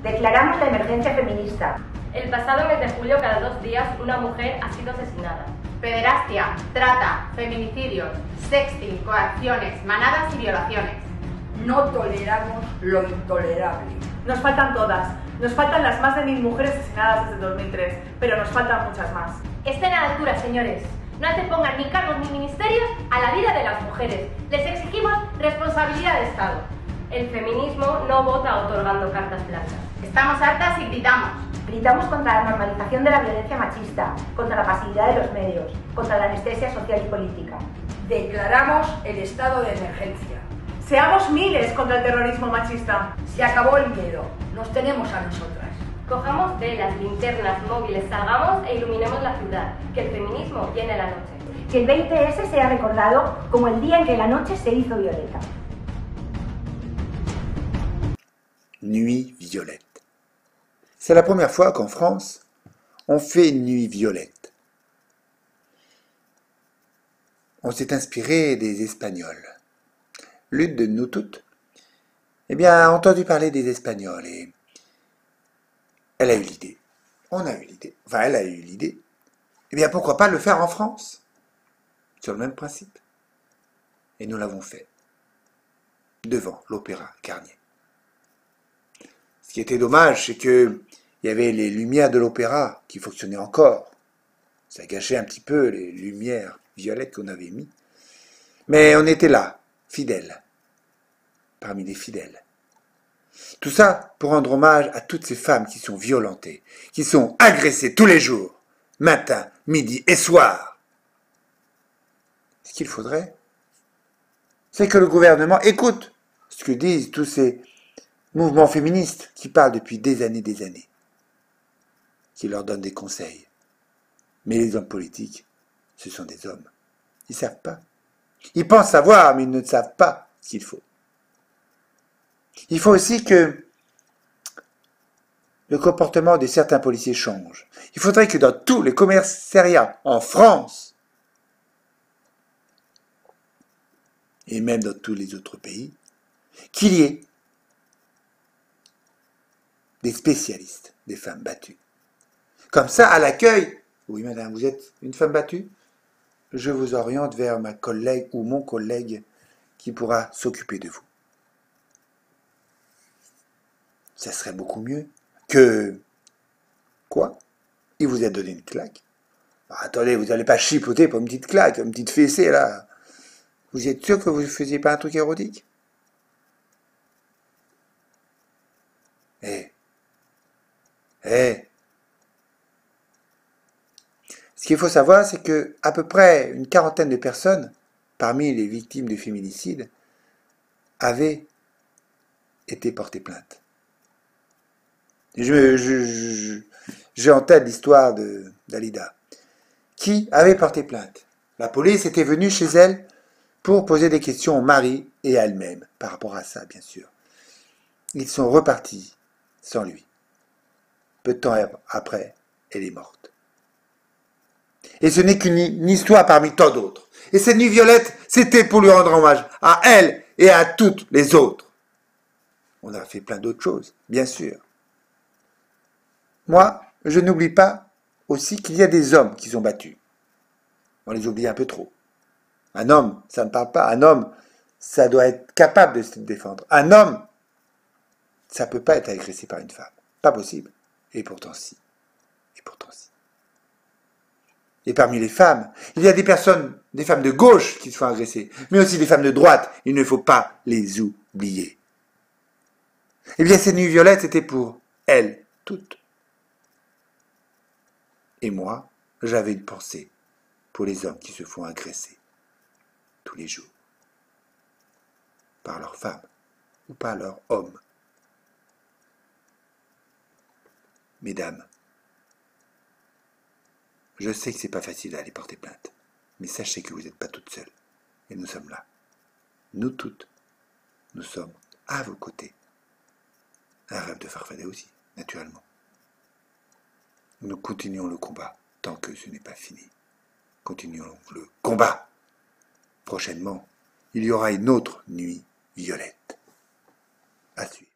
Declaramos la emergencia feminista. El pasado mes de julio, cada 2 días, una mujer ha sido asesinada. Pederastia, trata, feminicidios, sexting, coacciones, manadas y violaciones. No toleramos lo intolerable. Nos faltan todas. Nos faltan las más de 1000 mujeres asesinadas desde 2003, pero nos faltan muchas más. Estén a la altura, señores. No antepongan ni cargos ni ministerios a la vida de las mujeres. Les exigimos responsabilidad de Estado. El feminismo no vota otorgando cartas blancas. Estamos hartas y gritamos. Gritamos contra la normalización de la violencia machista, contra la pasividad de los medios, contra la anestesia social y política. Declaramos el estado de emergencia. Seamos miles contra el terrorismo machista. Se acabó el miedo. Nos tenemos a nosotras. Cojamos velas, linternas, móviles, salgamos e iluminemos la ciudad. Que el feminismo llene la noche. Que el 20S sea recordado como el día en que la noche se hizo violeta. Nuit violette. C'est la première fois qu'en France, on fait une nuit violette. On s'est inspiré des Espagnols. L'une de nous toutes, a entendu parler des Espagnols et elle a eu l'idée. On a eu l'idée. Enfin, elle a eu l'idée. Pourquoi pas le faire en France? Sur le même principe. Et nous l'avons fait. Devant l'Opéra Garnier. Ce qui était dommage, c'est que il y avait les lumières de l'opéra qui fonctionnaient encore. Ça gâchait un petit peu les lumières violettes qu'on avait mis. Mais on était là, fidèles. Parmi les fidèles. Tout ça pour rendre hommage à toutes ces femmes qui sont violentées, qui sont agressées tous les jours, matin, midi et soir. Ce qu'il faudrait, c'est que le gouvernement écoute ce que disent tous ces mouvements féministes qui parlent depuis des années, qui leur donnent des conseils. Mais les hommes politiques, ce sont des hommes. Ils ne savent pas. Ils pensent savoir, mais ils ne savent pas ce qu'il faut. Il faut aussi que le comportement de certains policiers change. Il faudrait que dans tous les commissariats en France, et même dans tous les autres pays, qu'il y ait des spécialistes des femmes battues. Comme ça, à l'accueil, oui madame, vous êtes une femme battue? Je vous oriente vers ma collègue ou mon collègue qui pourra s'occuper de vous. Ça serait beaucoup mieux que... Quoi? Il vous a donné une claque? Attendez, vous n'allez pas chipoter pour une petite claque, une petite fessée là. Vous êtes sûr que vous ne faisiez pas un truc érotique? Ce qu'il faut savoir, c'est que à peu près une quarantaine de personnes, parmi les victimes de féminicide, avaient été portées plainte. J'ai en tête l'histoire d'Alida, qui avait porté plainte. La police était venue chez elle pour poser des questions au mari et à elle-même, par rapport à ça, bien sûr. Ils sont repartis sans lui. Peu de temps après, elle est morte. Et ce n'est qu'une histoire parmi tant d'autres. Et cette nuit violette, c'était pour lui rendre hommage à elle et à toutes les autres. On a fait plein d'autres choses, bien sûr. Moi, je n'oublie pas aussi qu'il y a des hommes qui sont battus. On les oublie un peu trop. Un homme, ça ne parle pas. Un homme, ça doit être capable de se défendre. Un homme, ça ne peut pas être agressé par une femme. Pas possible. Et pourtant si. Et pourtant si. Et parmi les femmes, il y a des personnes, des femmes de gauche qui se font agresser, mais aussi des femmes de droite. Il ne faut pas les oublier. Eh bien, cette nuit violette, c'était pour elles toutes. Et moi, j'avais une pensée pour les hommes qui se font agresser tous les jours par leurs femmes ou par leurs hommes. Mesdames, je sais que c'est pas facile d'aller porter plainte, mais sachez que vous n'êtes pas toutes seules. Et nous sommes là. Nous toutes, nous sommes à vos côtés. Un rêve de Farfadet aussi, naturellement. Nous continuons le combat tant que ce n'est pas fini. Continuons le combat. Prochainement, il y aura une autre nuit violette. À suivre.